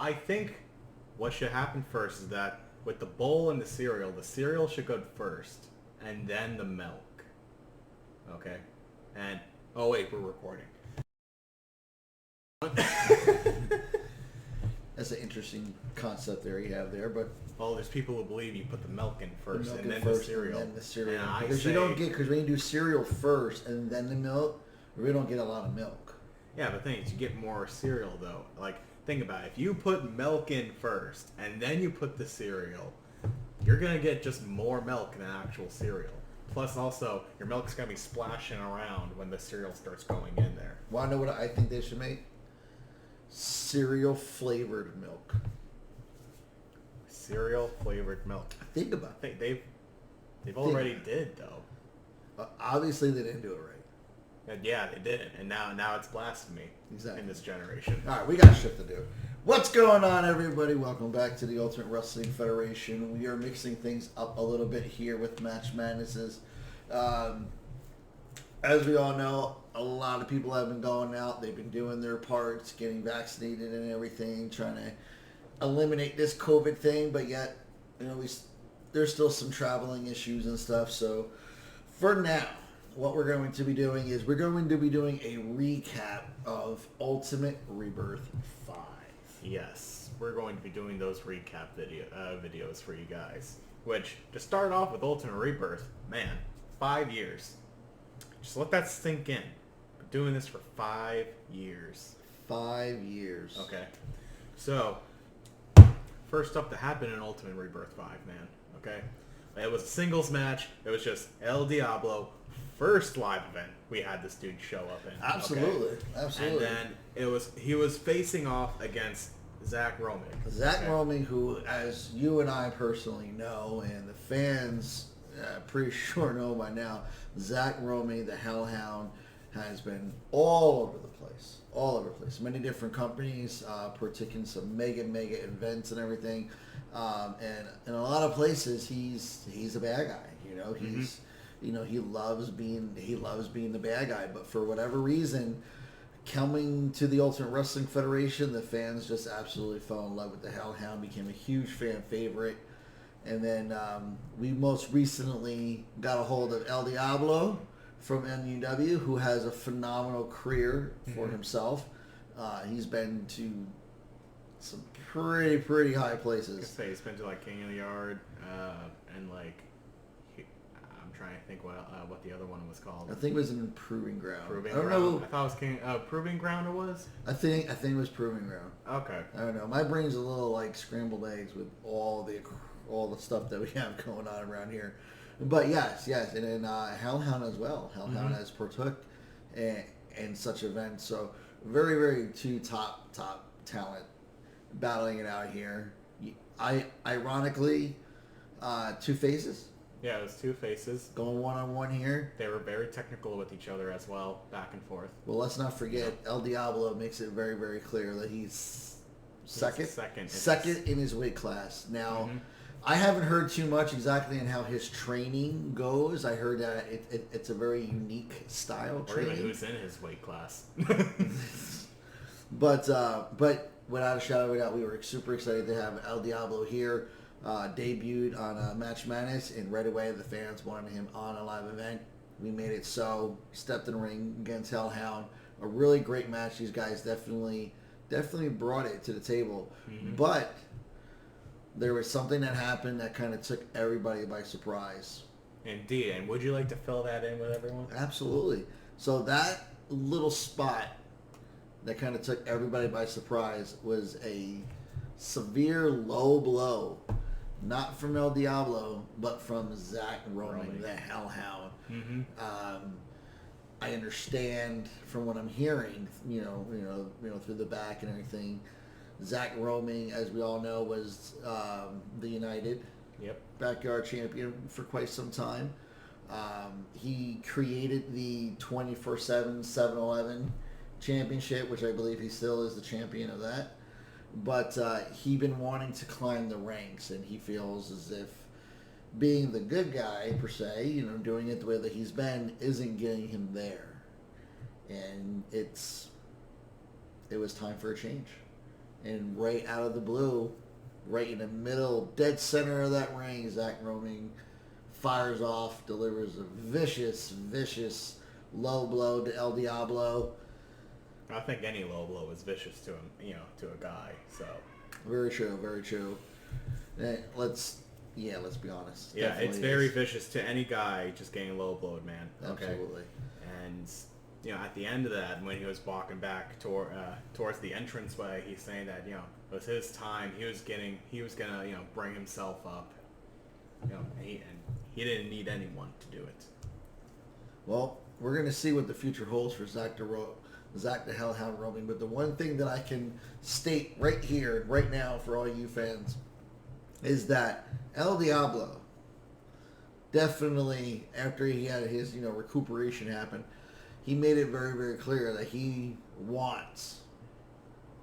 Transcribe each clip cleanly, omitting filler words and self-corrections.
I think what should happen first is that with the bowl and the cereal should go first, and then the milk. Okay? And, oh wait, we're recording. That's an interesting concept there you have there, but Well, there's people who believe you put the milk in first, the milk and in then first the cereal. and then the cereal. And I Because say, you don't get, because when you do cereal first and then the milk, we really don't get a lot of milk. yeah, but the thing is, you get more cereal though. Like, think about it. If you put milk in first, and then you put the cereal, you're gonna get just more milk than actual cereal. Plus, also, your milk's gonna be splashing around when the cereal starts going in there. Want to know what I think they should make? Cereal flavored milk. Cereal flavored milk. Think about I it. think they've already did though. Obviously, they didn't do it right. And yeah, they didn't, and now it's blasphemy Exactly. in this generation. All right, we got shit to do. What's going on, everybody? Welcome back to the Ultimate Wrestling Federation. We are mixing things up a little bit here with Match Madnesses. As we all know, a lot of people have been going out. They've been doing their parts, getting vaccinated and everything, trying to eliminate this COVID thing. But yet, there's still some traveling issues and stuff. So, for now, what we're going to be doing is we're going to be doing a recap of Ultimate Rebirth 5. Yes, we're going to be doing those recap videos for you guys. Which, to start off with Ultimate Rebirth, man, 5 years. Just let that sink in. Been doing this for 5 years. 5 years. Okay. So, first up that happened in Ultimate Rebirth 5, man. Okay? It was a singles match. It was just El Diablo. First live event we had this dude show up in. Absolutely. Okay? Absolutely. And then he was facing off against Zach Romig. Zach Romig, who, as you and I personally know, and the fans pretty sure know by now, Zach Romig, the Hellhound, has been all over the place. All over the place. Many different companies, partaking some mega events and everything. And in a lot of places, he's a bad guy. He's he loves being the bad guy. But for whatever reason, coming to the Ultimate Wrestling Federation, the fans just absolutely fell in love with the Hellhound, became a huge fan favorite. And then we most recently got a hold of El Diablo from NUW, who has a phenomenal career for himself. He's been to some pretty high places. He's been to like King of the Yard, and like I'm trying to think what the other one was called. I think it was in Proving Ground. Proving I don't Ground. know. I thought it was Proving Ground. It was. I think it was Proving Ground. Okay. I don't know. My brain's a little like scrambled eggs with all the stuff that we have going on around here. But yes, and then Hellhound as well. Hellhound has partook in such events. So very two top talent battling it out here. Ironically, two faces Yeah, it was two faces. going one-on-one here. They were very technical with each other as well, back and forth. Well, let's not forget El Diablo makes it very clear that he's second in his weight class. Now, I haven't heard too much exactly on how his training goes. I heard that it's a very unique style Or training. even who's in his weight class. But without a shadow of a doubt, we were super excited to have El Diablo here. Debuted on Match Madness, and right away the fans wanted him on a live event. We made it so. Stepped in the ring against Hellhound. A really great match. These guys definitely brought it to the table. But there was something that happened that kind of took everybody by surprise. Indeed. And would you like to fill that in with everyone? Absolutely. So that little spot that kind of took everybody by surprise was a severe low blow. Not from El Diablo, but from Zach Romig, the Hellhound. I understand from what I'm hearing, through the back and everything. Zach Romig, as we all know, was the United Backyard Champion for quite some time. He created the 24/7 7-Eleven Championship, which I believe he still is the champion of that. But he'd been wanting to climb the ranks, and he feels as if being the good guy, per se, doing it the way that he's been, isn't getting him there. And it was time for a change. And right out of the blue, right in the middle, dead center of that ring, Zach Roming fires off, delivers a vicious, vicious low blow to El Diablo. I think any low blow is vicious to him, to a guy. So Very true, very true. Let's be honest. yeah, Definitely it's very is. vicious to any guy just getting low blowed, man. Okay. Absolutely. And at the end of that, when he was walking back towards the entranceway, he's saying that it was his time. He was gonna bring himself up. And he didn't need anyone to do it. Well, we're going to see what the future holds for Zach the Hellhound Roming. But the one thing that I can state right here, right now, for all you fans, is that El Diablo definitely, after he had his recuperation happen, he made it very, very clear that he wants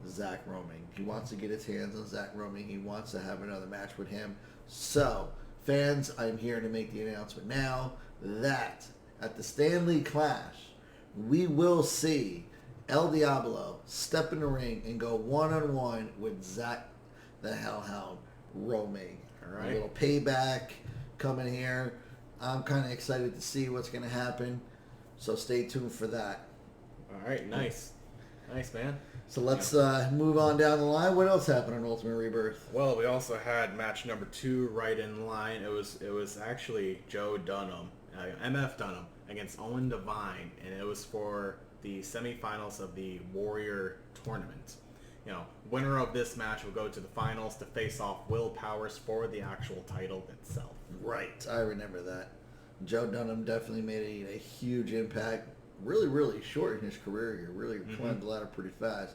Zach Roming. He wants to get his hands on Zach Roming. He wants to have another match with him. So, fans, I'm here to make the announcement now that at the Stanley Clash, we will see El Diablo step in the ring and go one-on-one with Zach the Hellhound Roming. All right. A little payback coming here. I'm kind of excited to see what's going to happen. So stay tuned for that. All right, nice, man. So let's move on down the line. What else happened on Ultimate Rebirth? Well, we also had match number 2 right in line. It was actually Joe Dunham, MF Dunham, against Owen Devine, and it was for the semifinals of the Warrior Tournament. Winner of this match will go to the finals to face off Will Powers for the actual title itself. Right, I remember that. Joe Dunham definitely made a huge impact. Really, really short in his career here. Really climbed the ladder pretty fast.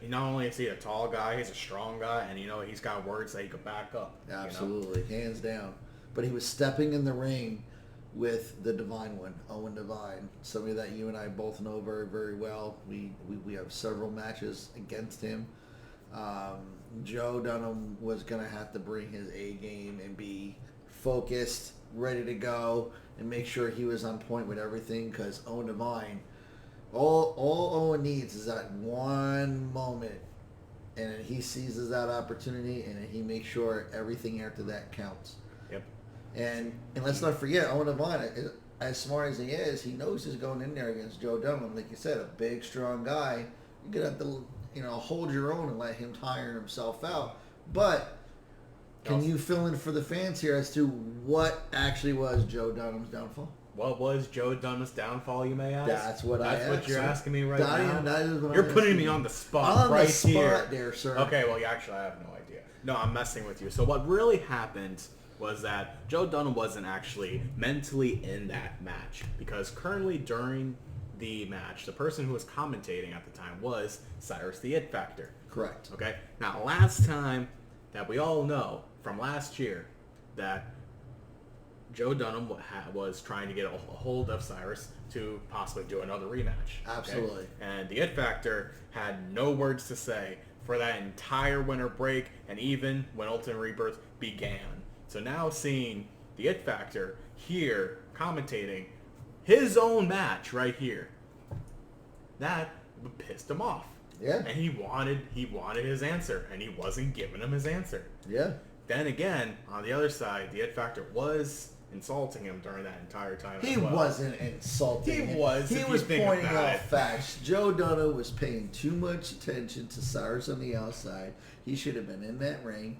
Not only is he a tall guy, he's a strong guy, and he's got words that he could back up. Absolutely, hands down. But he was stepping in the ring with the Divine One, Owen Devine, somebody that you and I both know very, very well. We have several matches against him. Joe Dunham was going to have to bring his A game and be focused, ready to go, and make sure he was on point with everything, because Owen Devine, all Owen needs is that one moment, and he seizes that opportunity, and he makes sure everything after that counts. Yep. And let's not forget, Owen Devine, as smart as he is, he knows he's going in there against Joe Dunham. Like you said, a big, strong guy. You're going to have to, hold your own and let him tire himself out. But can you fill in for the fans here as to what actually was Joe Dunham's downfall? What was Joe Dunham's downfall, you may ask? That's what you're asking me right now? That is what you're I'm putting asking me you. on the spot right spot here. there, sir. Okay, well, actually, I have no idea. No, I'm messing with you. So what really happened was that Joe Dunham wasn't actually mentally in that match, because currently during the match, the person who was commentating at the time was Cyrus the It Factor. Correct. Okay? Now, last time that we all know from last year that Joe Dunham was trying to get a hold of Cyrus to possibly do another rematch. Absolutely. Okay? And the It Factor had no words to say for that entire winter break, and even when Ultimate Rebirth began. So now seeing the It Factor here commentating his own match right here, that pissed him off. Yeah. And he wanted his answer, and he wasn't giving him his answer. Yeah. Then again, on the other side, the It Factor was insulting him during that entire time. He as well. wasn't insulting He him. was, He if you was think pointing about out it. facts. Joe Dunham was paying too much attention to Cyrus on the outside. He should have been in that ring,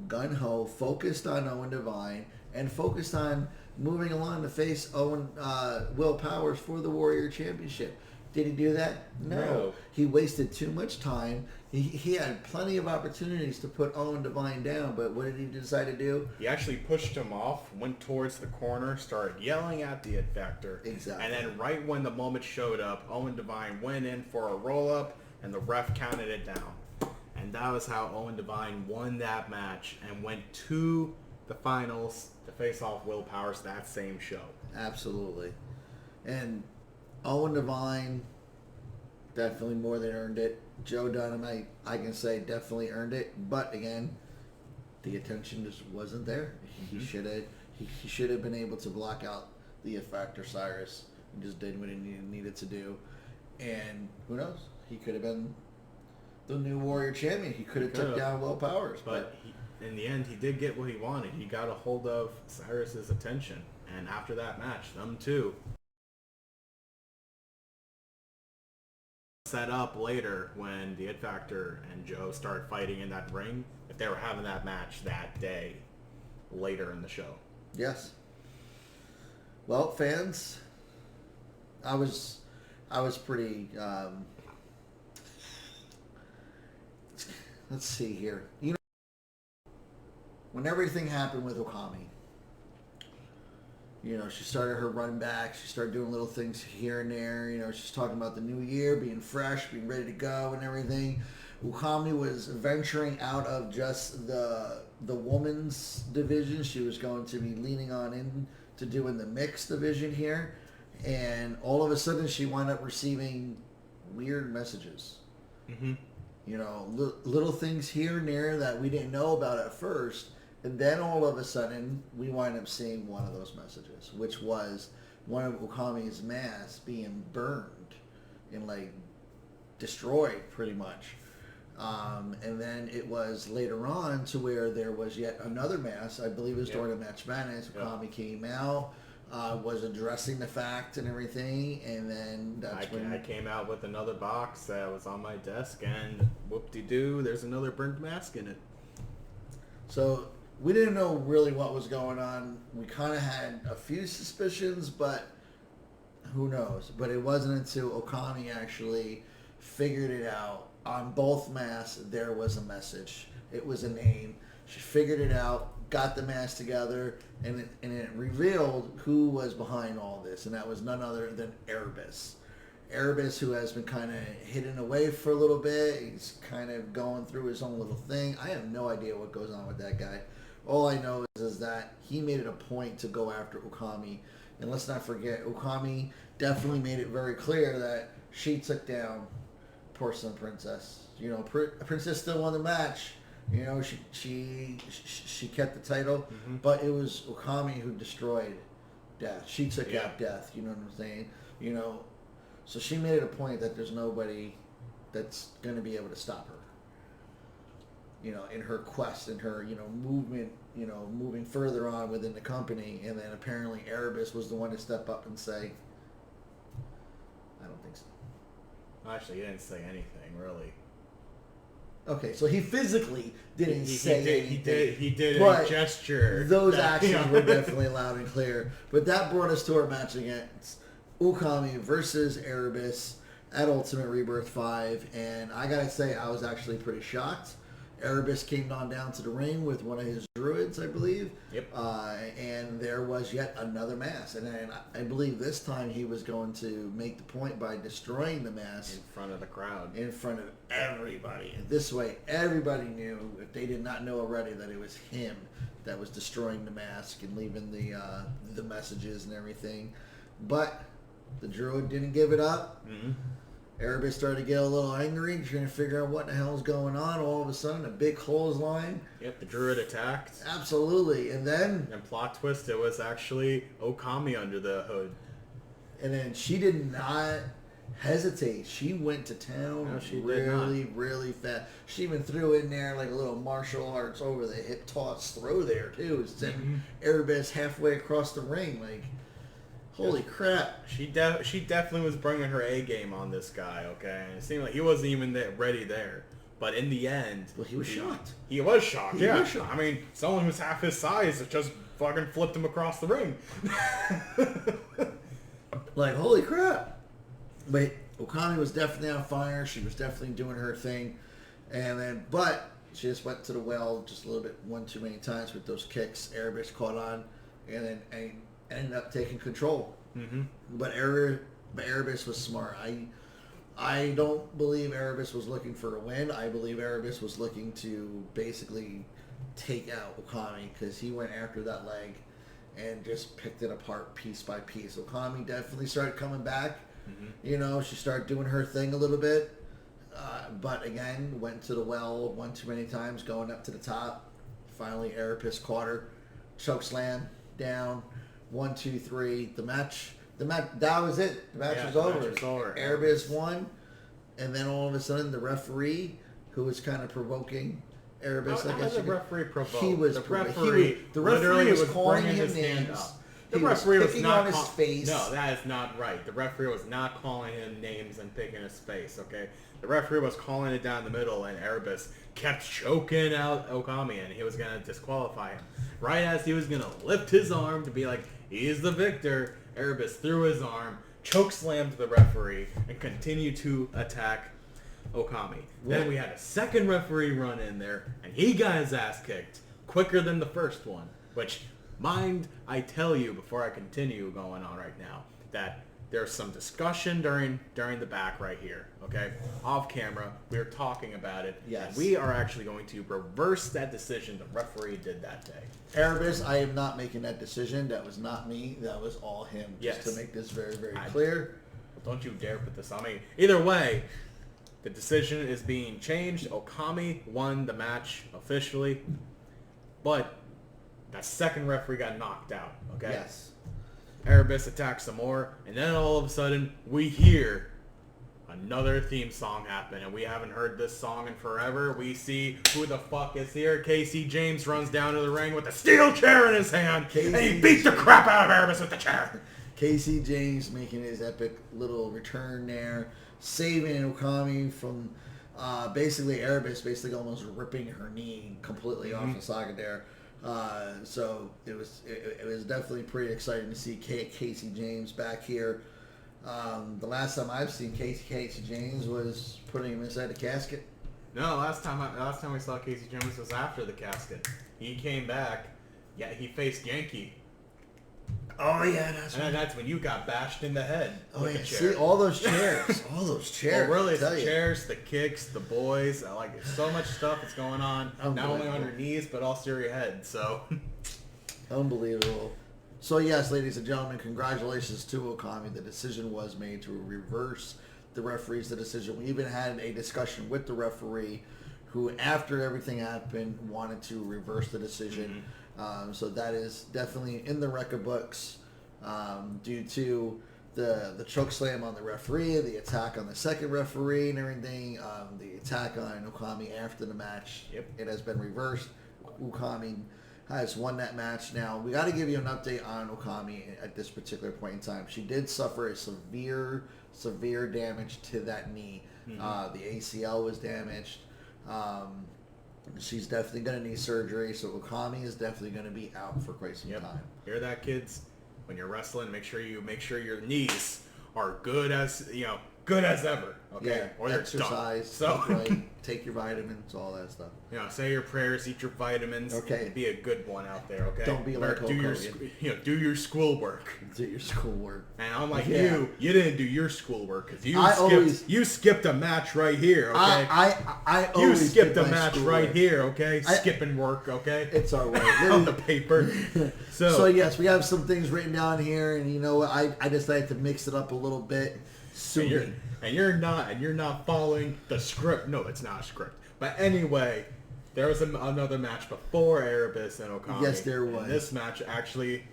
gun-ho, focused on Owen Devine, and focused on moving along to face Will Powers for the Warrior Championship. Did he do that? No. He wasted too much time. He had plenty of opportunities to put Owen Devine down, but what did he decide to do? He actually pushed him off, went towards the corner, started yelling at the It Factor. Exactly. And then right when the moment showed up, Owen Devine went in for a roll-up, and the ref counted it down. And that was how Owen Devine won that match and went to the finals to face off Will Powers that same show. Absolutely. And Owen Devine definitely more than earned it. Joe Dunham, I can say definitely earned it. But again, the attention just wasn't there. He should have been able to block out the It Factor Cyrus. He just did what he needed to do. And who knows? He could have been the new Warrior Champion. He could have took down Will Powers, but in the end, he did get what he wanted. He got a hold of Cyrus's attention, and after that match, them two set up later when the It Factor and Joe started fighting in that ring. If they were having that match that day, later in the show. Yes. Well, fans, I was pretty. Let's see here. You know, when everything happened with Okami, you know, she started her run back. She started doing little things here and there. You know, she's talking about the new year, being fresh, being ready to go, and everything. Okami was venturing out of just the women's division. She was going to be leaning on into doing the mixed division here, and all of a sudden she wound up receiving weird messages. Mm-hmm. You know, little things here and there that we didn't know about at first, and then all of a sudden we wind up seeing one of those messages, which was one of Okami's masks being burned and like destroyed pretty much. And then it was later on to where there was yet another mask. I believe it was during the Match Madness. Okami came out, was addressing the fact and everything, and then that's when I came out with another box that was on my desk, and whoop-de-doo, there's another burnt mask in it. So we didn't know really what was going on. We kind of had a few suspicions, but who knows? But it wasn't until Okami actually figured it out. On both masks, there was a message. It was a name. She figured it out, got the mask together, and it revealed who was behind all this, and that was none other than Erebus. Erebus, who has been kind of hidden away for a little bit. He's kind of going through his own little thing. I have no idea what goes on with that guy. All I know is that he made it a point to go after Okami. And let's not forget, Okami definitely made it very clear that she took down Porcelain Princess. You know, Princess still won the match. You know, she kept the title, but it was Okami who destroyed Death. She took out Death. You know what I'm saying? You know, so she made it a point that there's nobody that's going to be able to stop her. You know, in her quest, in her, you know, movement, you know, moving further on within the company. And then apparently Erebus was the one to step up and say, I don't think so. Actually, he didn't say anything, really. Okay, so he physically didn't say anything. He did a gesture. Those actions were definitely loud and clear. But that brought us to our match against Okami versus Erebus at Ultimate Rebirth 5. And I gotta say, I was actually pretty shocked. Erebus came on down to the ring with one of his druids, I believe. Yep. And there was yet another mask. And then I believe this time he was going to make the point by destroying the mask. In front of the crowd. In front of everybody. And this way, everybody knew, if they did not know already, that it was him that was destroying the mask and leaving the messages and everything. But the druid didn't give it up. Mm-hmm. Erebus started to get a little angry, trying to figure out what the hell is going on. All of a sudden, a big clothesline. Yep, the druid attacked. Absolutely. And then... And plot twist, it was actually Okami under the hood. And then she did not hesitate. She went to town really fast. She even threw in there like a little martial arts over the hip toss throw there, too. Sending Erebus halfway across the ring. Like... Holy crap. She definitely was bringing her A game on this guy, okay? And it seemed like he wasn't even ready there. But in the end... Well, he was shocked. He was shocked, He was shocked. I mean, someone who's half his size just fucking flipped him across the ring. Like, holy crap. But Okami was definitely on fire. She was definitely doing her thing. And then, but she just went to the well just a little bit, one too many times with those kicks. Erebus caught on and then ended up taking control. Mm-hmm. But Erebus was smart. I don't believe Erebus was looking for a win. I believe Erebus was looking to basically take out Okami because he went after that leg and just picked it apart piece by piece. Okami definitely started coming back. Mm-hmm. You know, she started doing her thing a little bit. But again, went to the well one too many times, going up to the top. Finally, Erebus caught her. Chokeslam, down. 1, 2, 3. The match, that was it. The match was over. Match was over. Erebus won. And then all of a sudden, the referee who was kind of provoking Erebus. I How guess the referee provoked? he was the provoking. referee. The referee literally was calling bringing him his hand names. up. He The was referee was picking not on his face. No, that is not right. The referee was not calling him names and picking his face. Okay, the referee was calling it down the middle, and Erebus kept choking out Okami, and he was gonna disqualify him. Right as he was gonna lift his arm to be like, "He's the victor," Erebus threw his arm, choke slammed the referee, and continued to attack Okami. Then we had a second referee run in there, and he got his ass kicked quicker than the first one. Which, mind I tell you before I continue going on right now, that there's some discussion during the back right here, okay? Off camera, we were talking about it. Yes. And we are actually going to reverse that decision the referee did that day. Erebus, I am not making that decision. That was not me. That was all him. Just Yes. to make this very, very clear. Don't you dare put this on me. Either way, the decision is being changed. Okami won the match officially, but that second referee got knocked out, okay? Yes. Erebus attacks some more, and then all of a sudden, we hear another theme song happen, and we haven't heard this song in forever. We see who the fuck is here. Casey James runs down to the ring with a steel chair in his hand, and he beats the crap out of Erebus with the chair. Casey James making his epic little return there, saving Okami from basically Erebus basically almost ripping her knee completely off the socket there. So it was definitely pretty exciting to see Casey James back here. The last time I've seen Casey James was putting him inside the casket. No, last time we saw Casey James was after the casket. He came back. Yeah, he faced Yankee. Oh yeah, that's And right. that's when you got bashed in the head Oh with yeah, the chair. see all those chairs, all those chairs. Well, really, it's I the tell you. chairs, the kicks, the boys. Like so much stuff that's going on, not only on Unbelievable. your knees but also your head. So, Unbelievable. So yes, ladies and gentlemen, congratulations to Okami. The decision was made to reverse the referee's decision. We even had a discussion with the referee, who after everything happened wanted to reverse the decision. So that is definitely in the record books due to the choke slam on the referee, the attack on the second referee and everything, the attack on Okami after the match. Yep. It has been reversed. Okami has won that match. Now, we got to give you an update on Okami at this particular point in time. She did suffer a severe damage to that knee. The ACL was damaged. She's definitely going to need surgery, so Okami is definitely going to be out for quite some time. hear that, kids? When you're wrestling, make sure your knees are good as ever. Okay, Yeah, or they're exercise, done. So, eat right, take your vitamins, all that stuff. say your prayers, eat your vitamins. Okay. Be a good one out there. Okay. Don't be like do your Hulk do your schoolwork. Do your schoolwork. And unlike Yeah. you didn't do your schoolwork because you skipped a match right here. Okay. I You always skipped did a my match schoolwork. right here, okay? Skipping work, okay? It's all right. On the paper. So yes, we have some things written down here, and you know what? I decided to mix it up a little bit. and you're not following the script. No, it's not a script. But anyway, there was another match before Erebus and Okami. Yes, there was. And this match actually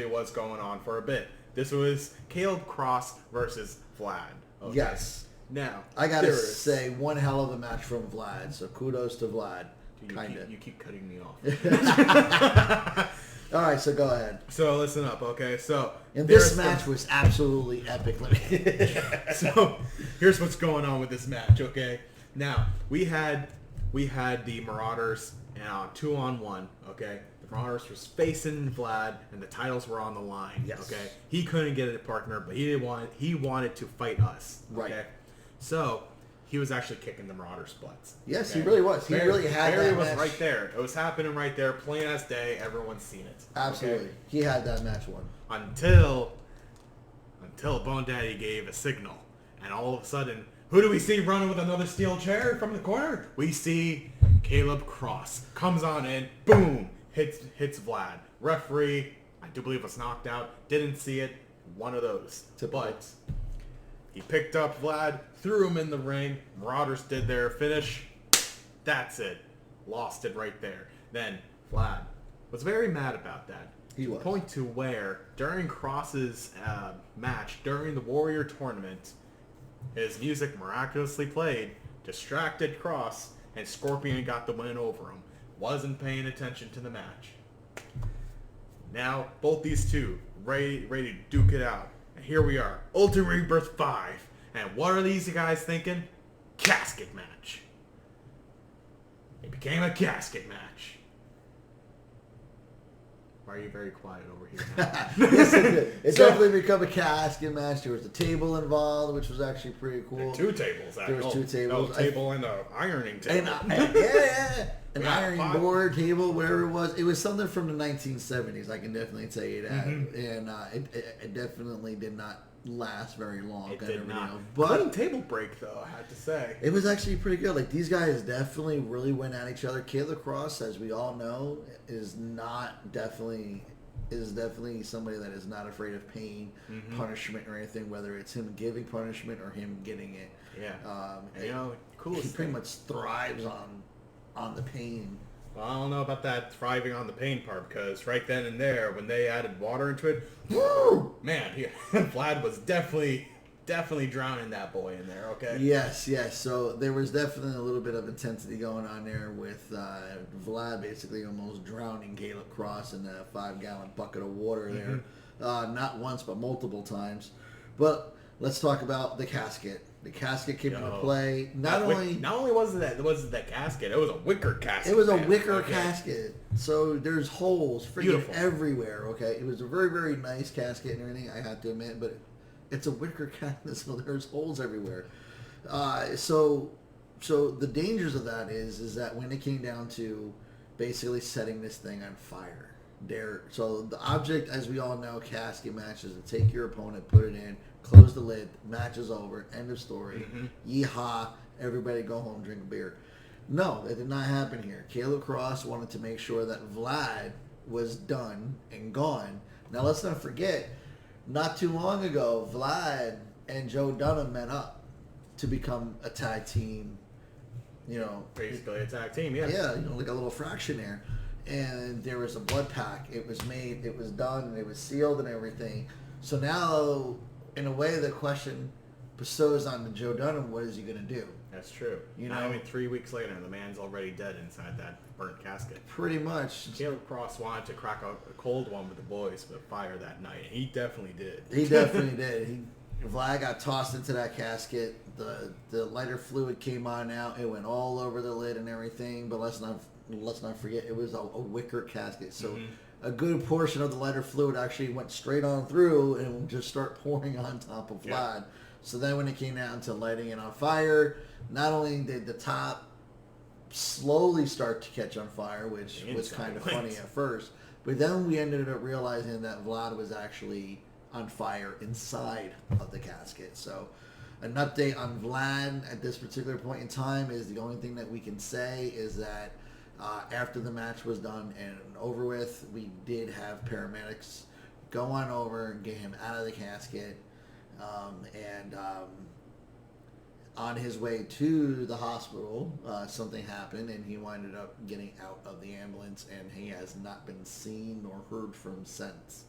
was going on for a bit. This was Caleb Cross versus Vlad. Okay? Yes. Now, I gotta there is- say, one hell of a match from Vlad. So kudos to Vlad. You keep cutting me off. All right, so go ahead. So listen up, okay? So And this there's match was absolutely epic. So here's what's going on with this match, okay? Now we had the Marauders 2-on-1, okay? The Marauders was facing Vlad, and the titles were on the line. Yes. Okay. He couldn't get a partner, but he wanted to fight us. Okay? Right. So he was actually kicking the Marauders' butts. Yes, okay? he really was. He really had Barry that was match. right there. It was happening right there, plain as day. Everyone's seen it. Absolutely, Okay? he had that match won. Until Bone Daddy gave a signal, and all of a sudden, who do we see running with another steel chair from the corner? We see Caleb Cross comes on in, boom, hits Vlad. Referee, I do believe was knocked out. Didn't see it. One of those. Typical. But he picked up Vlad, threw him in the ring. Marauders did their finish. That's it. Lost it right there. Then Vlad was very mad about that. He To the was. point to where during Cross's match, during the Warrior tournament, his music miraculously played, distracted Cross, and Scorpion got the win over him. Wasn't paying attention to the match. Now, both these two ready to duke it out. And here we are, Ultimate Rebirth 5. And what are these guys thinking? Casket match. It became a casket match. Why are you very quiet over here now? Yes, it did. It definitely became a casket match. There was a table involved, which was actually pretty cool. Two tables, actually. There was two tables. No, table and an ironing table. An ironing board, table, whatever it was. It was something from the 1970s. I can definitely tell you that. And it definitely did not last very long. It did not. But clean table break, though, I had to say. it was actually pretty good. Like, these guys definitely really went at each other. Kayla Cross, as we all know, is definitely somebody that is not afraid of pain, punishment, or anything, whether it's him giving punishment or him getting it. Yeah. Coolest he pretty thing. much thrives on the pain. Well, I don't know about that thriving on the pain part, because right then and there, when they added water into it, woo! Man, Vlad was definitely drowning that boy in there, okay? Yes. So there was definitely a little bit of intensity going on there with Vlad basically almost drowning Caleb Cross in a 5-gallon bucket of water there. Not once, but multiple times. But let's talk about the casket. The casket came into play. Not only was it the casket, it was a wicker casket. It was a wicker casket. So there's holes freaking everywhere, okay? It was a very, very nice casket and everything, I have to admit, but it's a wicker casket, so there's holes everywhere. So the dangers of that is that when it came down to basically setting this thing on fire, so the object, as we all know, casket matches, to take your opponent, put it in, close the lid, match is over, end of story, yeehaw, everybody go home, drink a beer. No, that did not happen here. Caleb Cross wanted to make sure that Vlad was done and gone. Now let's not forget, not too long ago, Vlad and Joe Dunham met up to become a tag team, basically a tag team, yeah. Yeah, like a little fraction there. And there was a blood pack. It was made, it was done, and it was sealed and everything. So now, in a way, the question bestows on Joe Dunham, what is he going to do? That's true. 3 weeks later, the man's already dead inside that burnt casket. Pretty much. Caleb Cross wanted to crack a cold one with the boys with fire that night. He definitely did. He definitely did. Vlad got tossed into that casket. The lighter fluid came on out. It went all over the lid and everything. But let's not forget, it was a wicker casket. So a good portion of the lighter fluid actually went straight on through and would just start pouring on top of Vlad. Yeah. So then when it came down to lighting it on fire, not only did the top slowly start to catch on fire, which was kind of funny at first, but then we ended up realizing that Vlad was actually on fire inside of the casket. So an update on Vlad at this particular point in time is the only thing that we can say is that after the match was done and over with, we did have paramedics go on over and get him out of the casket. On his way to the hospital, something happened, and he winded up getting out of the ambulance, and he has not been seen nor heard from since.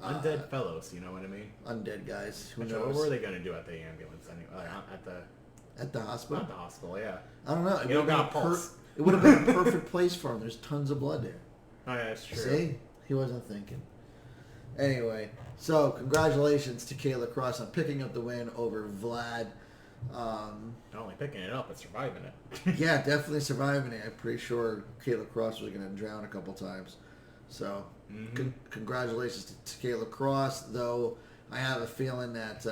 Undead fellows, you know what I mean? Undead guys. Who knows? What were they going to do at the ambulance anyway? At the hospital? Not the hospital, yeah. I don't know. It would have been a perfect place for him. There's tons of blood there. Oh, yeah, that's true. See? He wasn't thinking. Anyway, so congratulations to Kayla Cross on picking up the win over Vlad. Not only picking it up, but surviving it. Yeah, definitely surviving it. I'm pretty sure Kayla Cross was going to drown a couple times. So, congratulations to Kayla Cross, though I have a feeling that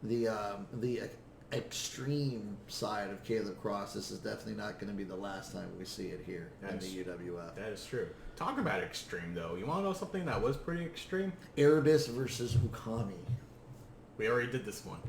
the extreme side of Caleb Cross, this is definitely not going to be the last time we see it here in the UWF. That is true. Talk about extreme, though. You want to know something that was pretty extreme? Erebus versus Ukami. We already did this one.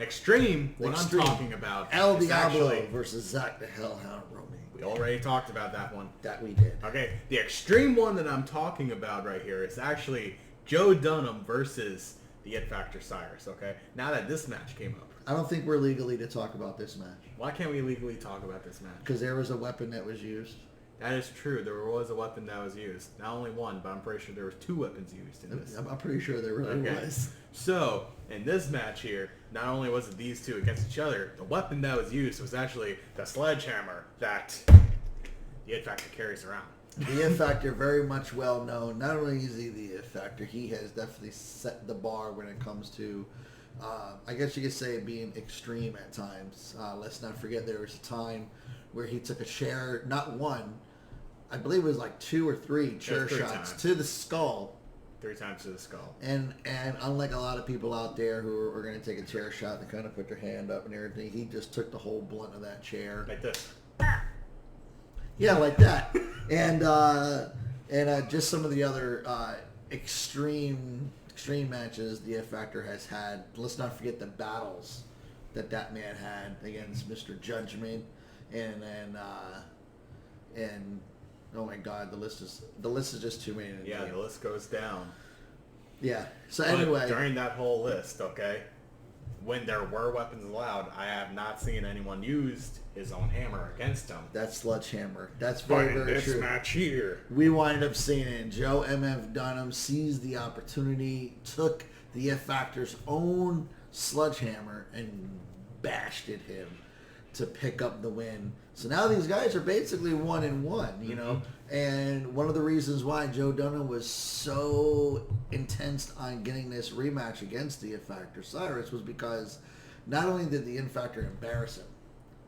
Extreme, what I'm talking about El Diablo versus Zach the Hellhound Romy. We already talked about that one. That we did. Okay, the extreme one that I'm talking about right here is actually Joe Dunham versus the It Factor Cyrus, okay? Now that this match came up. I don't think we're legally to talk about this match. Why can't we legally talk about this match? Because there was a weapon that was used. That is true. There was a weapon that was used. Not only one, but I'm pretty sure there was 2 weapons used in this. I'm pretty sure there really Okay. was. So, in this match here, not only was it these two against each other, the weapon that was used was actually the sledgehammer that the It Factor carries around. The It Factor, very much well known. Not only is he the It Factor, he has definitely set the bar when it comes to, I guess you could say, being extreme at times. Let's not forget there was a time where he took a chair, not one, I believe it was like 2 or 3 chair 3 shots times. to the skull. 3 times to the skull. And unlike a lot of people out there who are going to take a chair shot and kind of put their hand up and everything, he just took the whole blunt of that chair. Like this. Yeah, like that. And just some of the other extreme matches the F Factor has had. Let's not forget the battles that man had against Mr. Judgment, and oh my God, the list is just too many. Yeah, the list goes down. Yeah. So But anyway, during that whole list, okay, when there were weapons allowed, I have not seen anyone used his own hammer against him. that sledgehammer. That's But very, in very this true. match here, We wind up seeing it. Joe M.F. Dunham seized the opportunity, took the F Factor's own sledgehammer and bashed at him to pick up the win. So now these guys are basically 1-1, you know. And one of the reasons why Joe Dunham was so intense on getting this rematch against the F Factor Cyrus was because not only did the F Factor embarrass him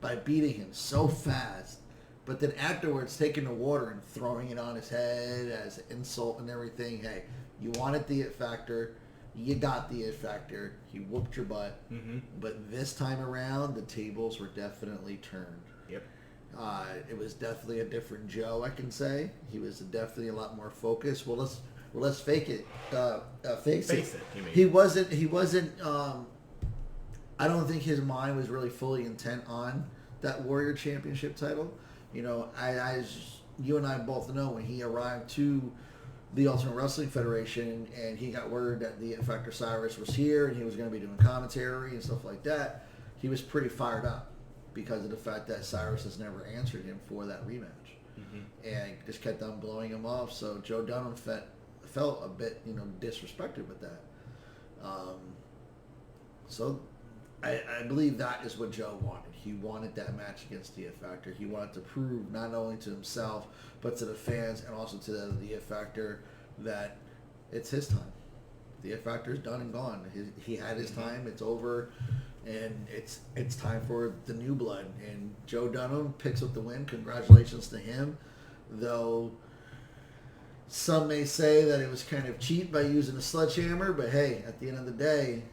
by beating him so fast, but then afterwards taking the water and throwing it on his head as an insult and everything. Hey, you wanted the It Factor. You got the It Factor. He whooped your butt. Mm-hmm. But this time around, the tables were definitely turned. Yep. It was definitely a different Joe, I can say. He was definitely a lot more focused. Well, let's fake it. Face Face it, you mean. He wasn't. I don't think his mind was really fully intent on that Warrior Championship title. You know, as you and I both know, when he arrived to the Ultimate Wrestling Federation and he got word that the It Factor Cyrus was here and he was going to be doing commentary and stuff like that, he was pretty fired up because of the fact that Cyrus has never answered him for that rematch. And just kept on blowing him off. So Joe Dunham felt a bit, disrespected with that. So I believe that is what Joe wanted. He wanted that match against the It Factor. He wanted to prove not only to himself, but to the fans and also to the It Factor that it's his time. The It Factor is done and gone. He had his time. It's over. And it's time for the new blood. And Joe Dunham picks up the win. Congratulations to him. Though some may say that it was kind of cheap by using a sledgehammer, but hey, at the end of the day,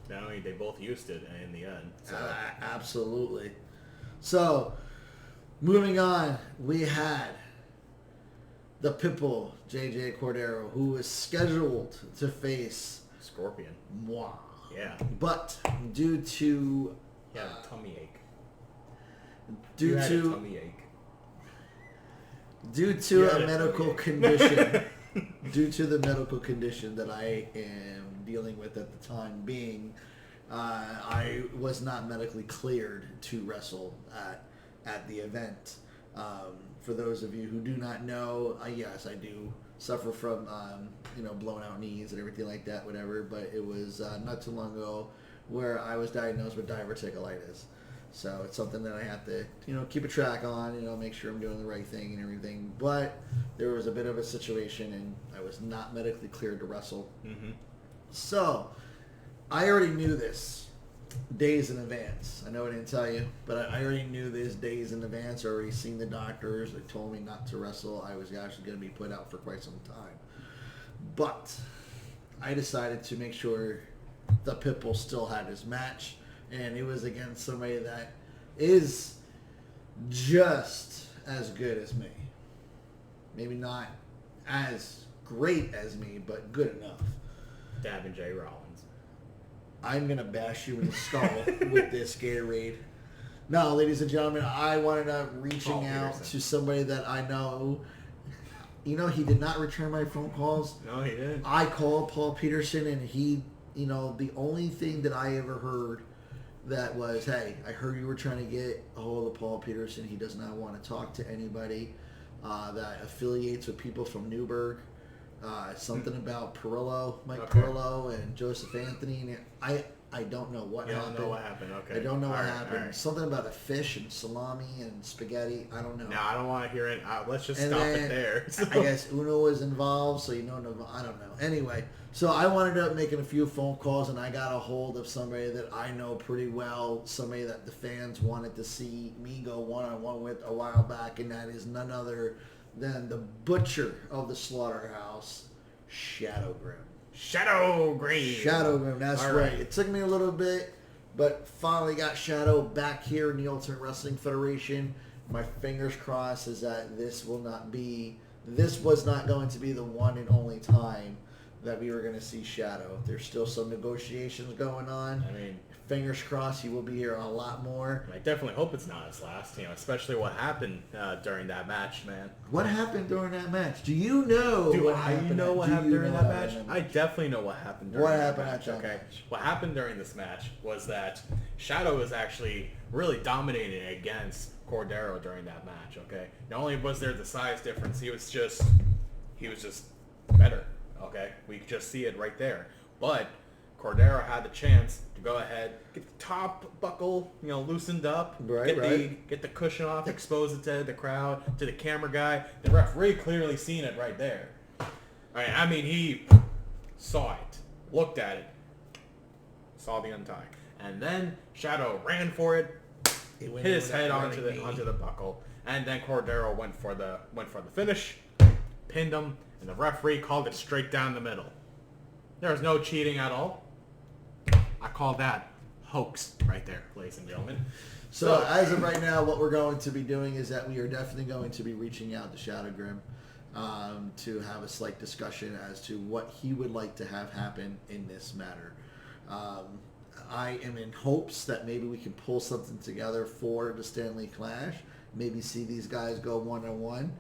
Not only they both used it in the end. So. absolutely. So, moving on, we had the Pitbull, JJ Cordero, who was scheduled to face Scorpion. moi. Yeah. But due to He had a tummy ache. due You had a to tummy ache. due You to had a a medical tummy ache. condition, due to the medical condition that I am dealing with at the time being, I was not medically cleared to wrestle at the event. For those of you who do not know, yes, I do suffer from blown out knees and everything like that, whatever. But it was not too long ago where I was diagnosed with diverticulitis. So it's something that I have to, keep a track on, make sure I'm doing the right thing and everything. But there was a bit of a situation, and I was not medically cleared to wrestle. Mm-hmm. So I already knew this days in advance. I know I didn't tell you, but I already knew this days in advance. I already seen the doctors. They told me not to wrestle. I was actually going to be put out for quite some time. But I decided to make sure the Pitbull still had his match. And it was against somebody that is just as good as me. Maybe not as great as me, but good enough. Davin J. Rollins. I'm going to bash you in the skull with this Gatorade. No, ladies and gentlemen, I wanted to reaching Paul out Peterson. to somebody that I know. He did not return my phone calls. No, he didn't. I called Paul Peterson, and he, the only thing that I ever heard that was, hey, I heard you were trying to get a hold of Paul Peterson. He does not want to talk to anybody. that affiliates with people from Newburgh. Something about Perillo, Mike Okay. Perillo, and Joseph Anthony. And I don't know what You happened. don't know what happened. Okay. I don't know what Alright, happened. alright. Something about a fish and salami and spaghetti. I don't know. No, I don't want to hear it. Let's just And stop then, it there. I guess Uno was involved, so I don't know. Anyway, so I wound up making a few phone calls, and I got a hold of somebody that I know pretty well, somebody that the fans wanted to see me go one-on-one with a while back, and that is none other than the butcher of the slaughterhouse, Shadow Grim. Shadow Green. Shadow Grim, that's All right. right. It took me a little bit, but finally got Shadow back here in the Ultimate Wrestling Federation. My fingers crossed is that this was not going to be the one and only time that we were going to see Shadow. There's still some negotiations going on. I mean, Fingers crossed he will be here a lot more. I definitely hope it's not his last. Especially what happened during that match, man. What happened during that match? Do you know Do what I happened? know what Do happened you during know that what match? happened? I definitely know what happened during What that happened match. at that Okay. match? What happened during this match was that Shadow was actually really dominating against Cordero during that match. Okay. Not only was there the size difference, he was just better. Okay. We could just see it right there. But Cordero had the chance to go ahead, get the top buckle, loosened up, Right, get the cushion off, expose it to the crowd, to the camera guy. The referee clearly seen it right there. I mean, he saw it, looked at it, saw the untie, and then Shadow ran for it, He went hit his with that head running onto knee. the buckle, and then Cordero went for the finish, pinned him, and the referee called it straight down the middle. There was no cheating at all. I call that hoax right there, ladies and gentlemen. So as of right now, what we're going to be doing is that we are definitely going to be reaching out to Shadow Grim to have a slight discussion as to what he would like to have happen in this matter. I am in hopes that maybe we can pull something together for the Stanley Clash. Maybe see these guys go one-on-one.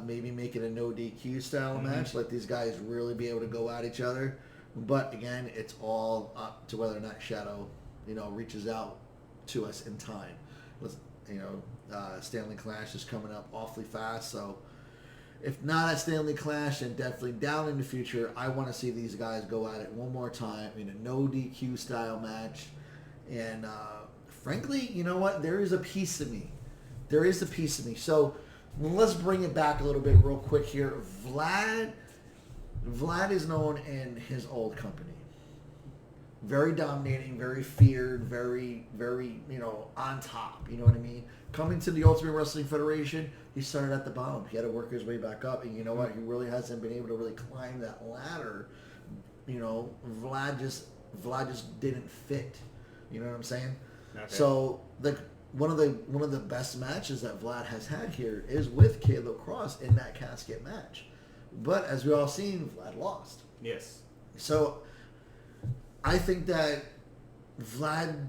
Maybe make it a no DQ style match. Let these guys really be able to go at each other. But again, it's all up to whether or not Shadow, reaches out to us in time. Stanley Clash is coming up awfully fast, so if not at Stanley Clash, then definitely down in the future, I want to see these guys go at it one more time in a no DQ style match. And frankly, you know what? There is a piece of me. So let's bring it back a little bit real quick here. Vlad is known in his old company. Very dominating, very feared, very, very, on top. You know what I mean? Coming to the Ultimate Wrestling Federation, he started at the bottom. He had to work his way back up. And you know what? He really hasn't been able to really climb that ladder. Vlad just didn't fit. You know what I'm saying? Okay. So one of the best matches that Vlad has had here is with Caleb Cross in that casket match. But as we all seen, Vlad lost. Yes. So I think that Vlad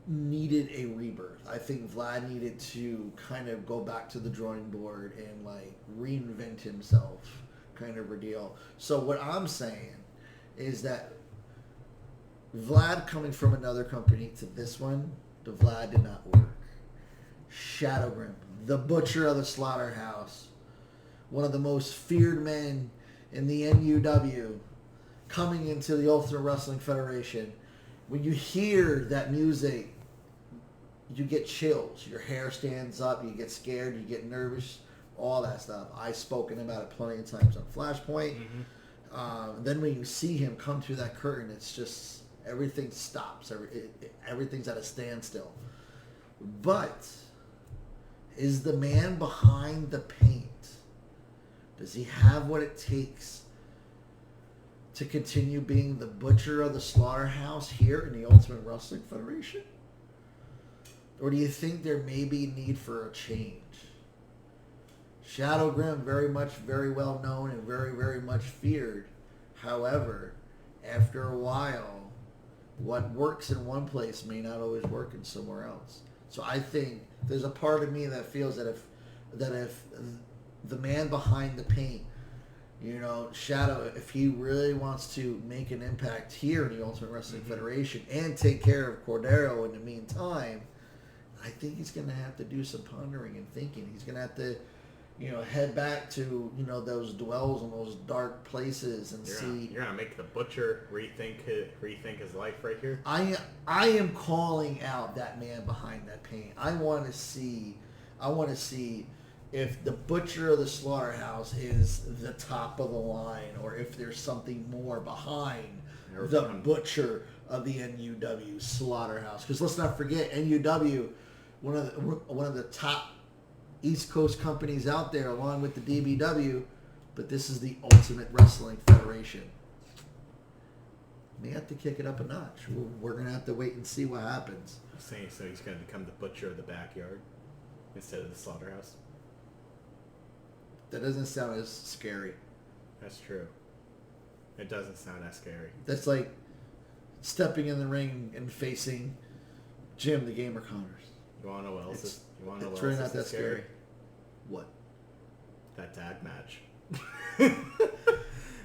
needed a rebirth. I think Vlad needed to kind of go back to the drawing board and reinvent himself, kind of a deal. So what I'm saying is that Vlad coming from another company to this one, the Vlad did not work. Shadow Grim, the butcher of the slaughterhouse, one of the most feared men in the NUW, coming into the Ultimate Wrestling Federation. When you hear that music, you get chills. Your hair stands up. You get scared. You get nervous. All that stuff. I've spoken about it plenty of times on Flashpoint. Then when you see him come through that curtain, it's just everything stops. Everything's at a standstill. But is the man behind the paint? Does he have what it takes to continue being the butcher of the slaughterhouse here in the Ultimate Wrestling Federation? Or do you think there may be need for a change? Shadow Grim, very well known and very, very much feared. However, after a while, what works in one place may not always work in somewhere else. So I think there's a part of me that feels that if the man behind the paint, Shadow, if he really wants to make an impact here in the Ultimate Wrestling Federation and take care of Cordero in the meantime, I think he's going to have to do some pondering and thinking. He's going to have to head back to those dwells in those dark places and You're gonna make the Butcher rethink his life right here. I am calling out that man behind that paint. I want to see if the Butcher of the Slaughterhouse is the top of the line, or if there's something more behind the Butcher of the NUW Slaughterhouse. Because let's not forget, NUW, one of the top East Coast companies out there, along with the DBW, but this is the Ultimate Wrestling Federation. May have to kick it up a notch. We're gonna have to wait and see what happens. Saying so he's gonna become the Butcher of the Backyard instead of the Slaughterhouse. That doesn't sound as scary. That's true. It doesn't sound as scary. That's like stepping in the ring and facing Jim the Gamer Connors. You wanna know what else is? You wanna know It's what really else not is that scary. What? That tag match.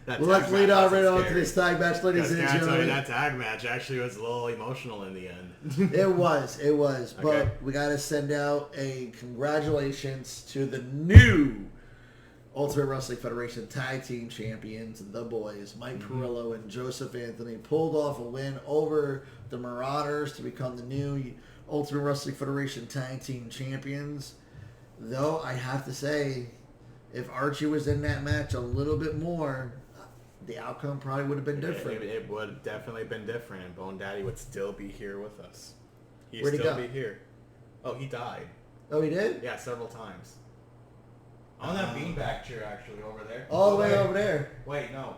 Well, let's lead on right on to this tag match, ladies and gentlemen. That tag match actually was a little emotional in the end. It was. Okay. But we got to send out a congratulations to the new Ultimate Wrestling Federation Tag Team Champions, the boys, Mike Perillo and Joseph Anthony, pulled off a win over the Marauders to become the new Ultimate Wrestling Federation Tag Team Champions. Though I have to say, if Archie was in that match a little bit more, the outcome probably would have been different. It would have definitely been different, and Bone Daddy would still be here with us. Where'd he still go? be here. Oh, he died. Oh, he did? Yeah, several times. On that beanbag chair, actually, over there. All the way over there. Wait, no.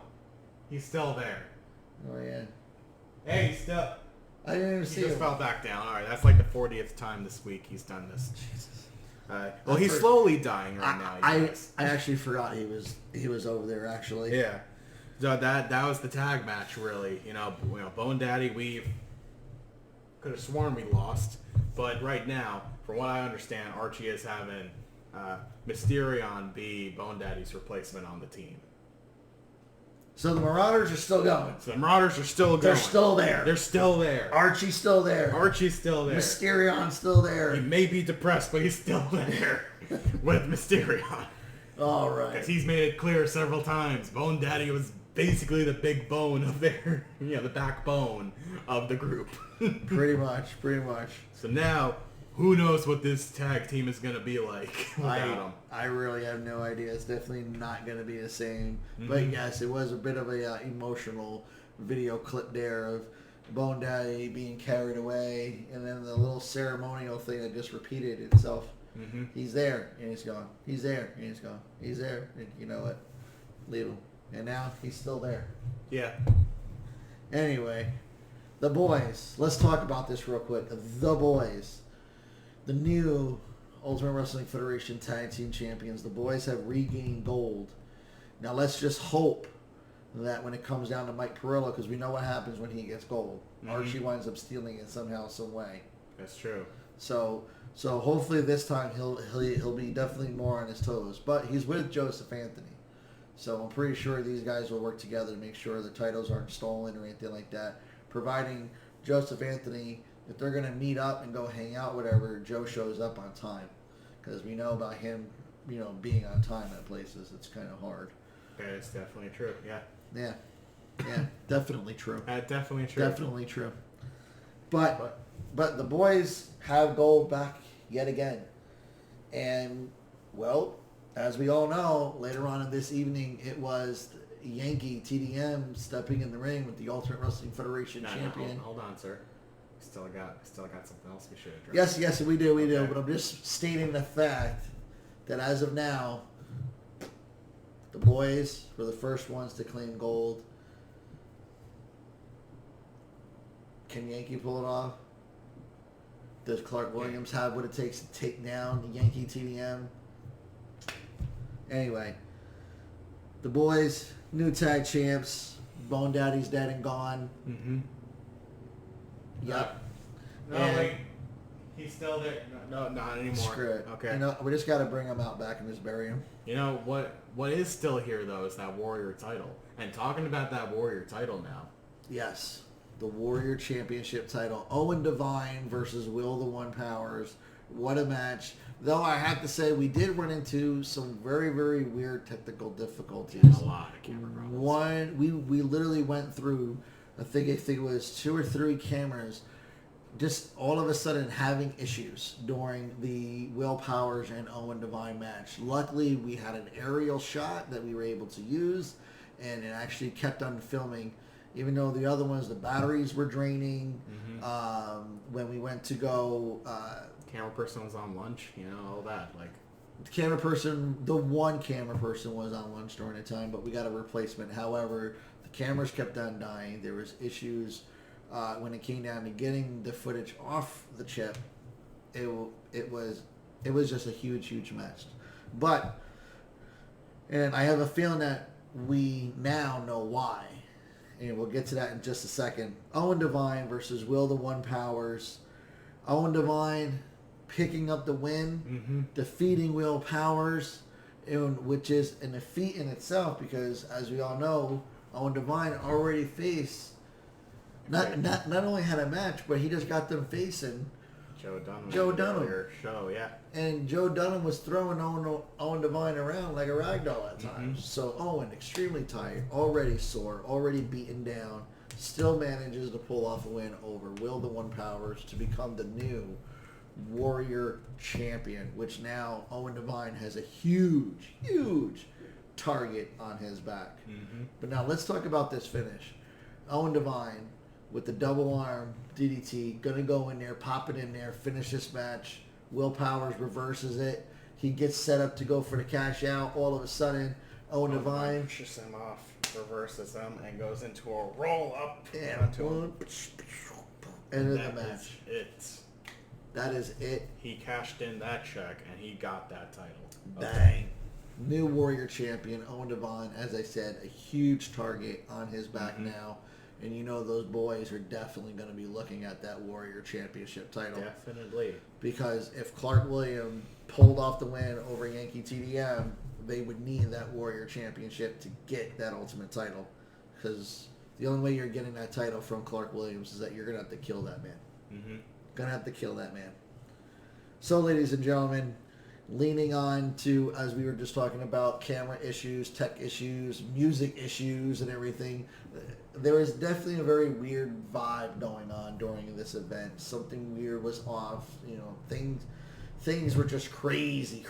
He's still there. Oh, yeah. Hey, he's still... I didn't even He see just him. fell back down. All right, that's like the 40th time this week he's done this. Jesus. Well, he's slowly dying right now. You I guys. actually forgot he was over there, actually. Yeah. So that was the tag match, really. Bone Daddy, we could have sworn we lost, but right now, from what I understand, Archie is having Mysterion be Bone Daddy's replacement on the team. So the Marauders are still going. So the Marauders are still going. They're still there. They're still there. Archie's still there. Archie's still there. Mysterion's still there. He may be depressed, but he's still there with Mysterion. All right. Because he's made it clear several times. Bone Daddy was basically the big bone of their, the backbone of the group. Pretty much. So now, who knows what this tag team is going to be like without them. I really have no idea. It's definitely not going to be the same. But yes, it was a bit of a emotional video clip there of Bone Daddy being carried away, and then the little ceremonial thing that just repeated itself. He's there, and he's gone. He's there, and he's gone. He's there, and you know what? Leave him. And now he's still there. Yeah. Anyway, the boys. Let's talk about this real quick. The boys. The new Ultimate Wrestling Federation Tag Team Champions. The boys have regained gold. Now let's just hope that when it comes down to Mike Perillo, because we know what happens when he gets gold. Archie winds up stealing it somehow, some way. That's true. So hopefully this time he'll be definitely more on his toes. But he's with Joseph Anthony. So I'm pretty sure these guys will work together to make sure the titles aren't stolen or anything like that. Providing Joseph Anthony, if they're going to meet up and go hang out, whatever, Joe shows up on time. Because we know about him, being on time at places. It's kind of hard. Yeah, it's definitely true. Yeah. Yeah, definitely true. Definitely true. Definitely true. But the boys have gold back yet again. And, well, as we all know, later on in this evening, it was Yankee TDM stepping in the ring with the Ultimate Wrestling Federation champion. Hold on, sir. Still got something else we should address. Yes, we do. Okay. But I'm just stating the fact that as of now, the boys were the first ones to claim gold. Can Yankee pull it off? Does Clark Williams have what it takes to take down the Yankee TDM? Anyway, the boys, new tag champs. Bone Daddy's dead and gone. Yep. No, wait. He's still there. No, not anymore. Screw it. Okay. We just got to bring him out back and just bury him. What is still here, though, is that Warrior title. And talking about that Warrior title now. Yes. The Warrior Championship title. Owen Devine versus Will the One Powers What a match. Though I have to say, we did run into some very, very weird technical difficulties. A lot of camera problems. One, we literally went through, I think it was 2 or 3 cameras, just all of a sudden having issues during the Will Powers and Owen Devine match. Luckily, we had an aerial shot that we were able to use, and it actually kept on filming. Even though the other ones, the batteries were draining. When we went to go... camera person was on lunch, all that. Like, the one camera person was on lunch during the time, but we got a replacement. However, the cameras kept on dying. There was issues when it came down to getting the footage off the chip. It was just a huge mess. But, and I have a feeling that we now know why. And we'll get to that in just a second. Owen Devine versus Will the One Powers. Owen Devine picking up the win, defeating Will Powers, which is a feat in itself because, as we all know, Owen Devine already faced, not only had a match, but he just got them facing Joe Dunham. Show, yeah. And Joe Dunham was throwing Owen Devine around like a ragdoll at times. So Owen, extremely tired, already sore, already beaten down, still manages to pull off a win over Will the One Powers to become the new Warrior Champion, which now Owen Devine has a huge target on his back. But now let's talk about this finish. Owen Devine with the double arm DDT, gonna go in there, pop it in there, finish this match. Will Powers reverses it. He gets set up to go for the cash out. All of a sudden, Owen Devine pushes him off, reverses him, and goes into a roll up. And end of the match. That is it. He cashed in that check and he got that title. Bang. New Warrior Champion, Owen Devine, as I said, a huge target on his back now. And those boys are definitely going to be looking at that Warrior Championship title. Definitely. Because if Clark William pulled off the win over Yankee TDM, they would need that Warrior Championship to get that Ultimate title. Because the only way you're getting that title from Clark Williams is that you're going to have to kill that man. Going to have to kill that man. So, ladies and gentlemen, leaning on to, as we were just talking about, camera issues, tech issues, music issues, and everything. There was definitely a very weird vibe going on during this event. Something weird was off. Things were just crazy.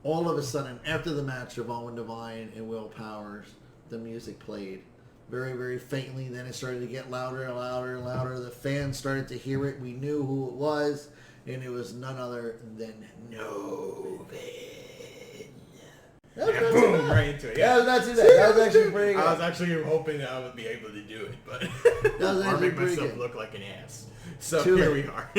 All of a sudden, after the match of Owen Devine and Will Powers, the music played very, very faintly. Then it started to get louder and louder and louder. The fans started to hear it. We knew who it was, and it was none other than Novin. Boom, right into it. Yeah, that was not too bad. That was actually pretty good. I was actually hoping that I would be able to do it, but or make myself look like an ass. So here we are.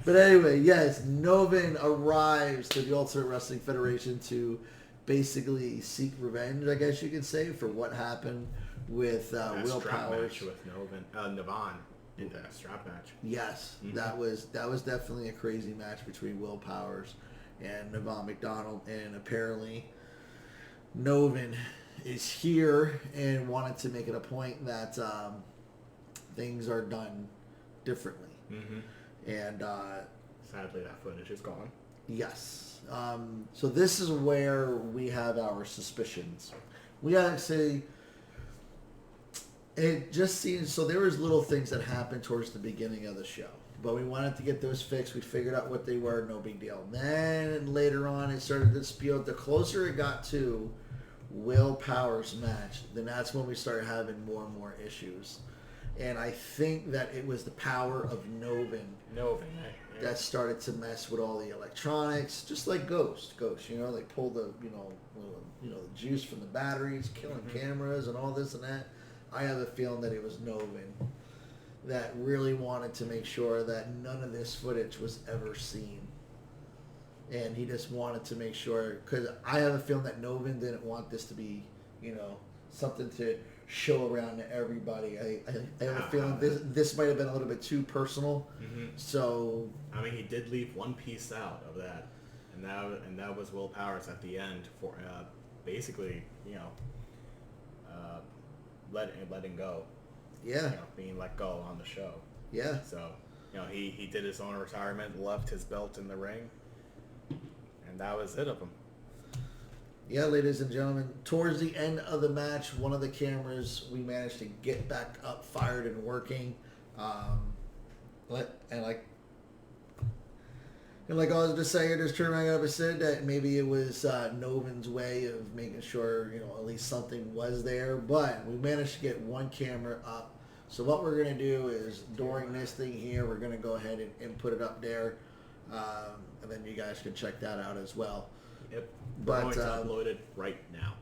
But anyway, yes, Novin arrives to the Ultimate Wrestling Federation to basically seek revenge, I guess you could say, for what happened with Will Powers. Match with Navon in the strap match. Yes, that was definitely a crazy match between Will Powers and Navon McDonald, and apparently Novin is here and wanted to make it a point that things are done differently. And sadly, that footage is gone. Yes. So this is where we have our suspicions. We gotta say, it just seems, so there was little things that happened towards the beginning of the show, but we wanted to get those fixed. We figured out what they were, no big deal. Then later on, it started to spew. The closer it got to Will Powers' match, then that's when we started having more and more issues. And I think that it was the power of Novin that started to mess with all the electronics, just like Ghost. They pulled the the juice from the batteries, killing cameras and all this and that. I have a feeling that it was Novin that really wanted to make sure that none of this footage was ever seen. And he just wanted to make sure, because I have a feeling that Novin didn't want this to be, something to show around to everybody. I have a feeling this might have been a little bit too personal. So, I mean, he did leave one piece out of that, and that was Will Powers at the end for basically, letting go. Yeah. Being let go on the show. Yeah. So, he did his own retirement, left his belt in the ring, and that was it of him. Yeah, ladies and gentlemen, towards the end of the match, one of the cameras we managed to get back up, fired and working. And like I was just saying, just turn around and said that maybe it was Novin's way of making sure, at least something was there. But we managed to get one camera up. So what we're going to do is, during this thing here, we're going to go ahead and put it up there. And then you guys can check that out as well. Yep. But, We're going to upload it right now.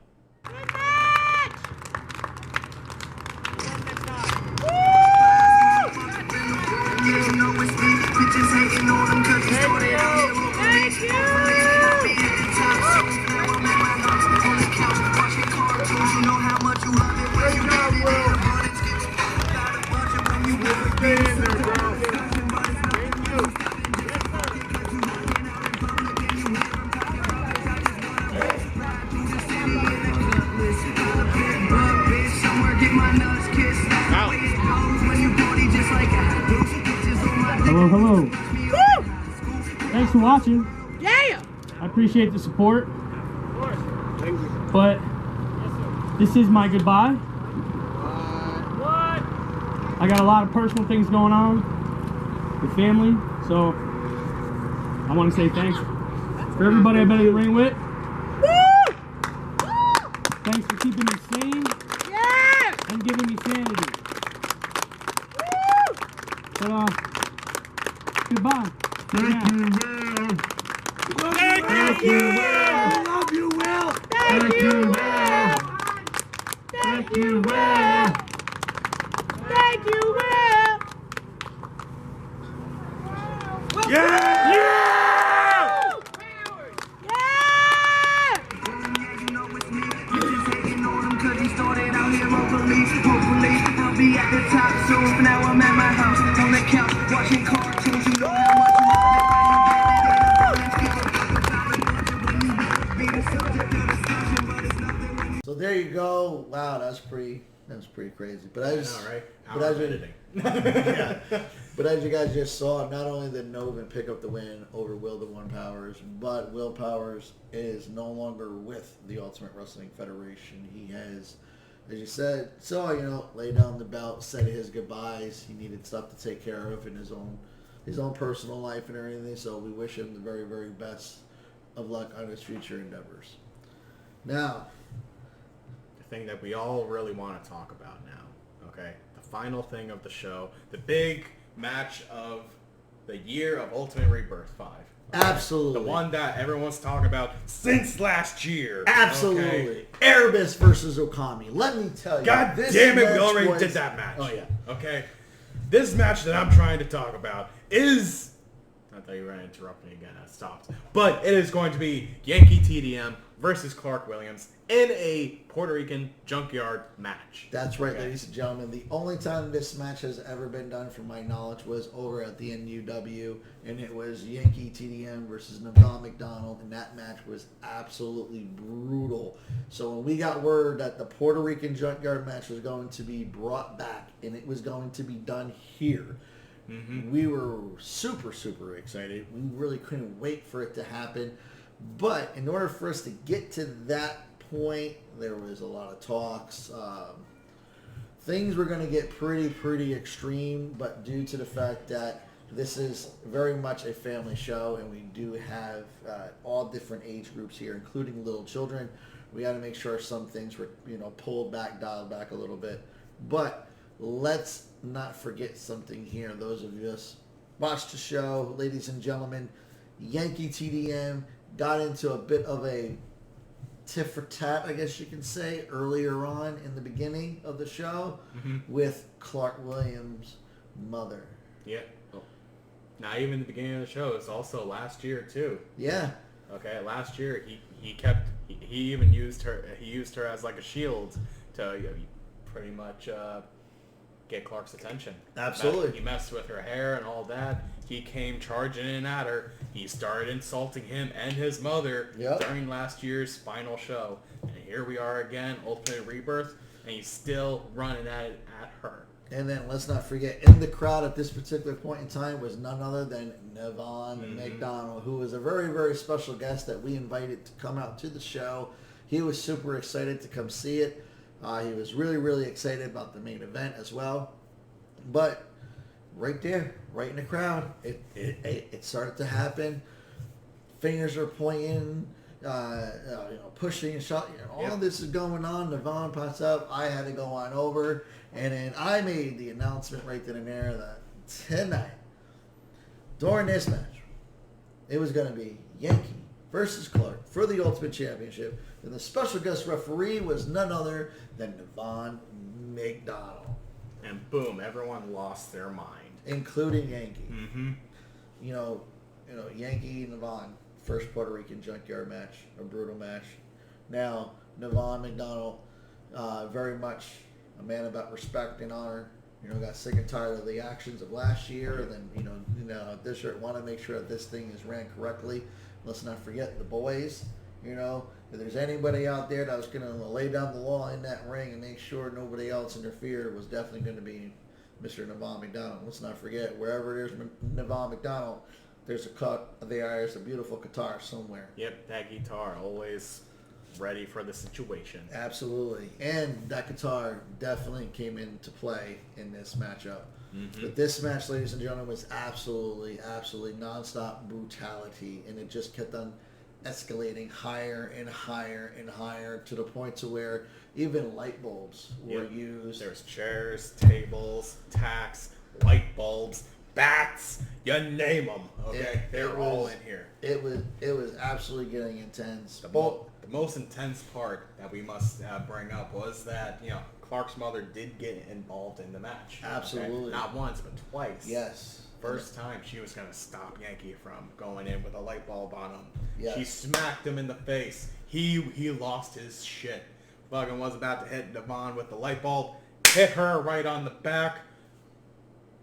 Hello. Woo! Thanks for watching. Yeah! I appreciate the support. Of course. Thank you. But this is my goodbye. What? I got a lot of personal things going on with family, so I want to say thanks for everybody I've been in the ring with. Woo! Thanks for keeping me sane Yeah! and giving me sanity. Woo! But goodbye. Thank you, Thank Will. you, I love you, Will. Thank you, Will! Thank you, Will. Thank you, Will! Yeah! Yeah! I'll be at the top soon. For now I'm at my house on the couch watching cartoons. You know how much So there you go. Wow, that's pretty crazy. But I just, I know, right? but Hour I of just, editing. yeah. But as you guys just saw, not only did Novin pick up the win over Will the One Powers, but Will Powers is no longer with the Ultimate Wrestling Federation. He has, as you said, laid down the belt, said his goodbyes. He needed stuff to take care of in his own personal life and everything. So we wish him the very, very best of luck on his future endeavors. Now, The thing that we all really want to talk about now, okay? The final thing of the show, the big match of the year of Ultimate Rebirth 5. Okay? absolutely. The one that everyone's talking about since last year. Absolutely. Okay? Erebus versus Okami. Let me tell you. God this damn it, we match already was- did that match. Oh, yeah. Okay? This match that I'm trying to talk about is... I thought you were going to interrupt me again. I stopped. But it is going to be Yankee TDM versus Clark Williams in a Puerto Rican junkyard match. That's right, Okay. ladies and gentlemen. The only time this match has ever been done, from my knowledge, was over at the NUW, and it was Yankee TDM versus Neville McDonald, and that match was absolutely brutal. So when we got word that the Puerto Rican junkyard match was going to be brought back, and it was going to be done here, we were super, super excited. We really couldn't wait for it to happen. But in order for us to get to that point, there was a lot of talks. Things were going to get pretty extreme, but due to the fact that this is very much a family show, and we do have all different age groups here, including little children, we got to make sure some things were, pulled back, dialed back a little bit. But let's not forget something here. Those of you that watched the show, ladies and gentlemen, Yankee TDM got into a bit of a tit for tat, I guess you can say, earlier on in the beginning of the show with Clark Williams' mother. Yeah. Oh. Not even the beginning of the show. It's also last year too. Yeah. Okay. Last year he even used her. He used her as like a shield to pretty much get Clark's attention. Absolutely. He messed with her hair and all that. He came charging in at her. He started insulting him and his mother during last year's final show. And here we are again, Ultimate Rebirth, and he's still running at her. And then let's not forget, in the crowd at this particular point in time was none other than Navon McDonald, who was a very, very special guest that we invited to come out to the show. He was super excited to come see it. He was really, really excited about the main event as well. But right there, right in the crowd, it started to happen. Fingers are pointing, pushing and shot. All of this is going on. Navon pops up. I had to go on over. And then I made the announcement right then and there that tonight, during this match, it was going to be Yankee versus Clark for the Ultimate Championship. And the special guest referee was none other than Navon McDonald. And boom, everyone lost their mind. Including Yankee. Mm-hmm. You know, Yankee and Navon, first Puerto Rican junkyard match, a brutal match. Now, Navon McDonald, very much a man about respect and honor. Got sick and tired of the actions of last year, and then this year want to make sure that this thing is ran correctly. Let's not forget the boys. If there's anybody out there that was going to lay down the law in that ring and make sure nobody else interfered, was definitely going to be Mr. Navon McDonald. Let's not forget, wherever there's Navon McDonald, there's there's a beautiful guitar somewhere. Yep, that guitar always ready for the situation. Absolutely. And that guitar definitely came into play in this matchup. Mm-hmm. But this match, ladies and gentlemen, was absolutely nonstop brutality, and it just kept on escalating higher and higher and higher to the point to where even light bulbs were used. There's chairs, tables, tacks, light bulbs, bats, you name them. Okay, they're all in here. It was absolutely getting intense. The most intense part that we must bring up was that Clark's mother did get involved in the match. Absolutely. Okay? Not once, but twice. Yes. First time she was going to stop Yankee from going in with a light bulb on him. Yes. She smacked him in the face. He lost his shit. Fucking was about to hit Navon with the light bulb. Hit her right on the back.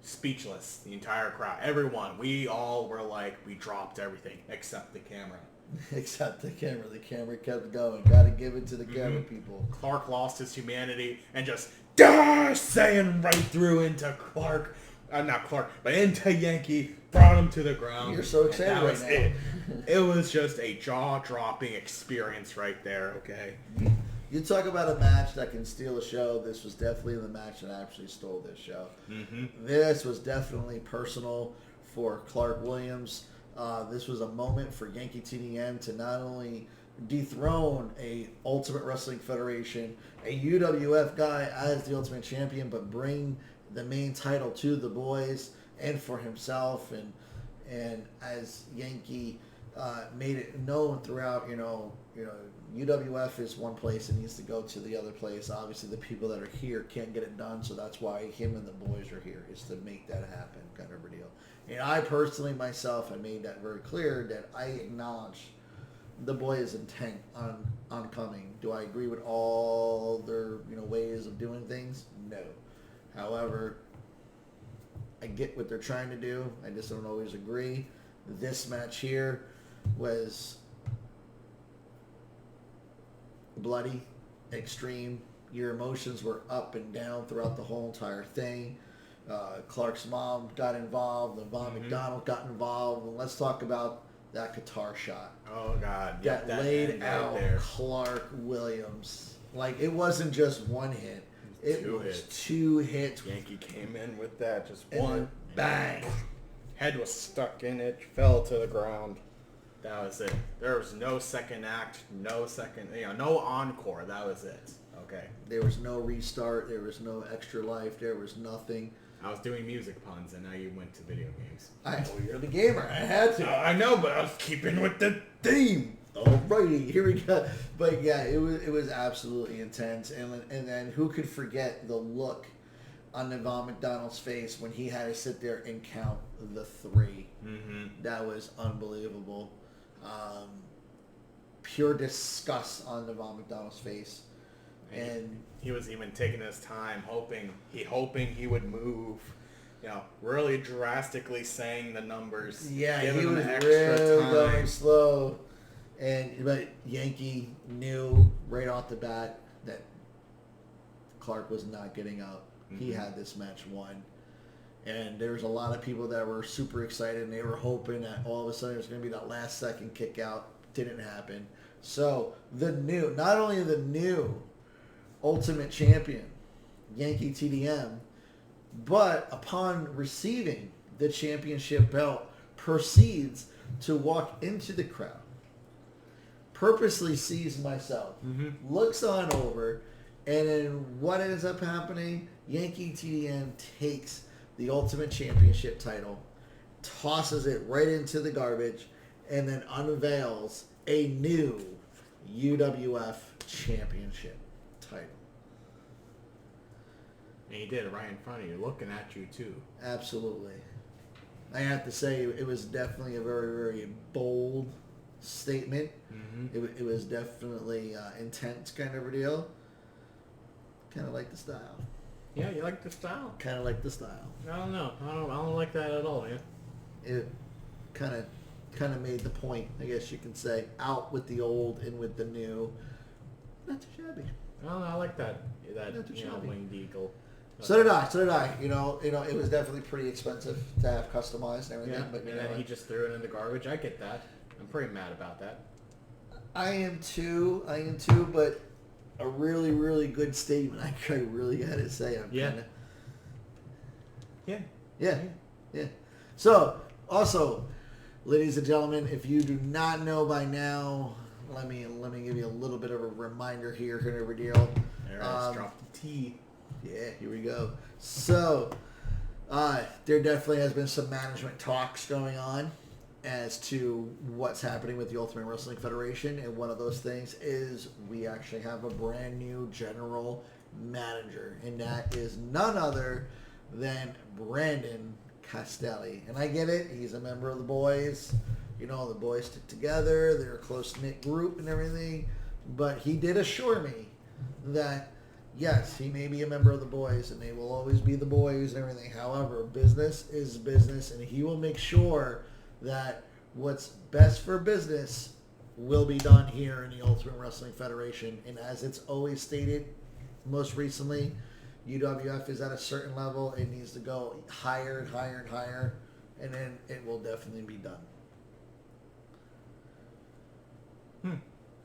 Speechless. The entire crowd. Everyone. We all were like, we dropped everything except the camera. Except the camera. The camera kept going. Gotta give it to the camera people. Clark lost his humanity and just saying right through into Clark. Not Clark, but into Yankee, brought him to the ground. You're so excited that right was now. it. It was just a jaw-dropping experience right there, okay? You talk about a match that can steal a show. This was definitely the match that actually stole this show. Mm-hmm. This was definitely personal for Clark Williams. This was a moment for Yankee TDM to not only dethrone a Ultimate Wrestling Federation, a UWF guy as the Ultimate Champion, but bring the main title to the boys and for himself. And as Yankee made it known throughout, UWF is one place and needs to go to the other place. Obviously, the people that are here can't get it done, so that's why him and the boys are here, is to make that happen, kind of a deal. And I personally, myself, I made that very clear that I acknowledge the boys' intent on coming. Do I agree with all their ways of doing things? No. However, I get what they're trying to do. I just don't always agree. This match here was bloody, extreme. Your emotions were up and down throughout the whole entire thing. Clark's mom got involved. Navon McDonald got involved. And let's talk about that guitar shot. Oh, God. That laid out right there. Clark Williams. Like, it wasn't just one hit. It Two was hits. 2 hits. Yankee came in with that. Just And one. bang. Head was stuck in it. Fell to the ground. That was it. There was no second act. No encore. That was it. Okay. There was no restart. There was no extra life. There was nothing. I was doing music puns, and now you went to video games. I know you're the gamer. I had to. I know, but I was keeping with the theme. Alrighty, here we go. But yeah, it was absolutely intense. And then who could forget the look on Navon McDonald's face when he had to sit there and count the 3. Mm-hmm. That was unbelievable. Pure disgust on Navon McDonald's face. And he was even taking his time, hoping he would move. Really drastically saying the numbers. yeah, giving he him was extra real time. going slow. But Yankee knew right off the bat that Clark was not getting up. he had this match won. And there was a lot of people that were super excited, and they were hoping that all of a sudden it was going to be that last second kick out. Didn't happen. So not only the new Ultimate Champion, Yankee TDM, but upon receiving the championship belt, proceeds to walk into the crowd, purposely sees myself, looks on over, and then what ends up happening? Yankee TDM takes the Ultimate Championship title, tosses it right into the garbage, and then unveils a new UWF Championship title. And he did it right in front of you, looking at you too. Absolutely. I have to say, it was definitely a very, very bold statement. It was definitely intense kind of a deal. Kind of like the style. Yeah, you like the style. Kind of like the style. I don't know. I don't like that at all, man. It kind of made the point, I guess you can say, out with the old and with the new. Not too shabby. I don't know. I like that Not too shabby. winged eagle. So did I. You know, it was definitely pretty expensive to have customized and everything. Yeah, but and then he just threw it in the garbage. I get that. I'm pretty mad about that. I am too. But a really, really good statement. I really got to say. Yeah. So, also, ladies and gentlemen, if you do not know by now, let me give you a little bit of a reminder here, kind of a deal. There, let's drop the T. Yeah, here we go. So, there definitely has been some management talks going on as to what's happening with the Ultimate Wrestling Federation, and one of those things is we actually have a brand new general manager, and that is none other than Brandon Castelli. And I get it, he's a member of the boys. You know, the boys stick together, they're a close-knit group and everything, but he did assure me that yes, he may be a member of the boys, and they will always be the boys and everything. However, business is business, and he will make sure that what's best for business will be done here in the Ultimate Wrestling Federation. And as it's always stated, most recently, UWF is at a certain level. It needs to go higher and higher and higher, and then it will definitely be done.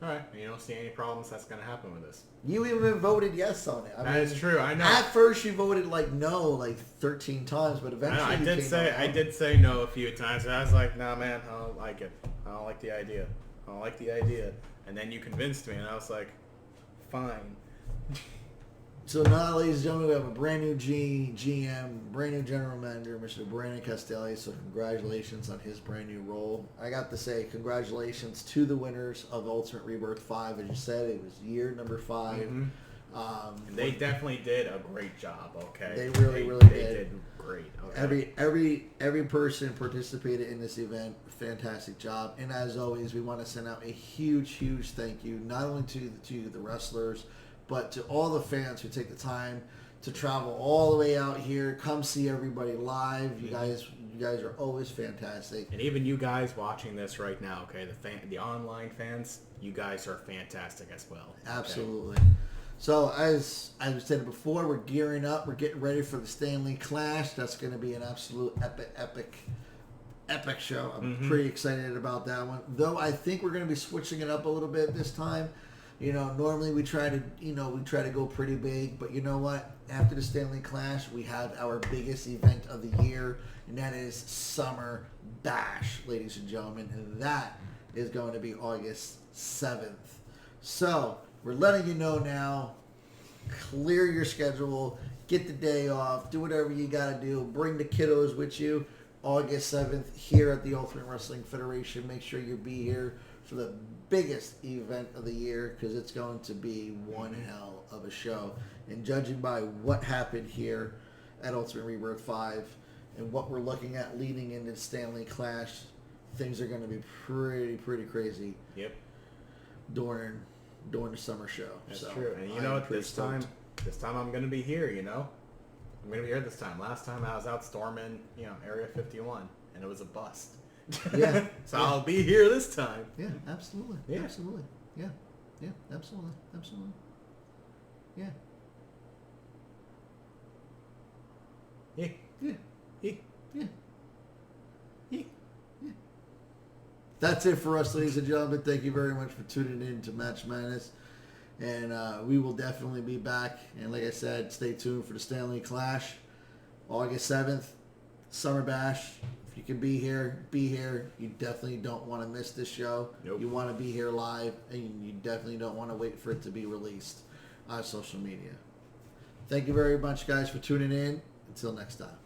All right. You don't see any problems that's going to happen with this. You even voted yes on it. That is true. I know. At first, you voted no 13 times, but eventually I you did came say out. I did say no a few times. And I was like, nah, man, I don't like it. I don't like the idea. I don't like the idea. And then you convinced me, and I was like, fine. So now, ladies and gentlemen, we have a brand new GM, brand new general manager, Mr. Brandon Castelli. So congratulations on his brand new role. I got to say congratulations to the winners of Ultimate Rebirth 5. As you said, it was year number 5. And they definitely did a great job. Okay, They really they did. did great. Okay. Every person participated in this event. Fantastic job. And as always, we want to send out a huge thank you, not only to the wrestlers, but to all the fans who take the time to travel all the way out here, come see everybody live. You guys are always fantastic. And even you guys watching this right now, okay, the online fans, you guys are fantastic as well. Okay? Absolutely. So as I said before, we're gearing up. We're getting ready for the Stanley Clash. That's going to be an absolute epic show. I'm pretty excited about that one. Though I think we're going to be switching it up a little bit this time. You know, normally we try to go pretty big, but you know what? After the Stanley Clash, we have our biggest event of the year, and that is Summer Bash, ladies and gentlemen, and that is going to be August 7th. So we're letting you know now. Clear your schedule, get the day off, do whatever you got to do. Bring the kiddos with you. August 7th here at the Ultimate Wrestling Federation. Make sure you be here for the biggest event of the year, because it's going to be one hell of a show. And judging by what happened here at Ultimate Rebirth 5 and what we're looking at leading into the Stanley Clash, things are going to be pretty crazy. Yep. During the summer show. That's so true. And you know what? This time I'm going to be here, you know? I'm going to be here this time. Last time I was out storming, Area 51, and it was a bust. Yeah. So I'll be here this time. Yeah, absolutely. Yeah. Absolutely. Yeah. Yeah, absolutely. Absolutely. Yeah. Yeah. Yeah. Yeah. Yeah. Yeah. That's it for us, ladies and gentlemen. Thank you very much for tuning in to Match Madness. And we will definitely be back. And like I said, stay tuned for the Stanley Clash. August 7th, Summer Bash. If you can be here, be here. You definitely don't want to miss this show. Nope. You want to be here live, and you definitely don't want to wait for it to be released on social media. Thank you very much, guys, for tuning in. Until next time.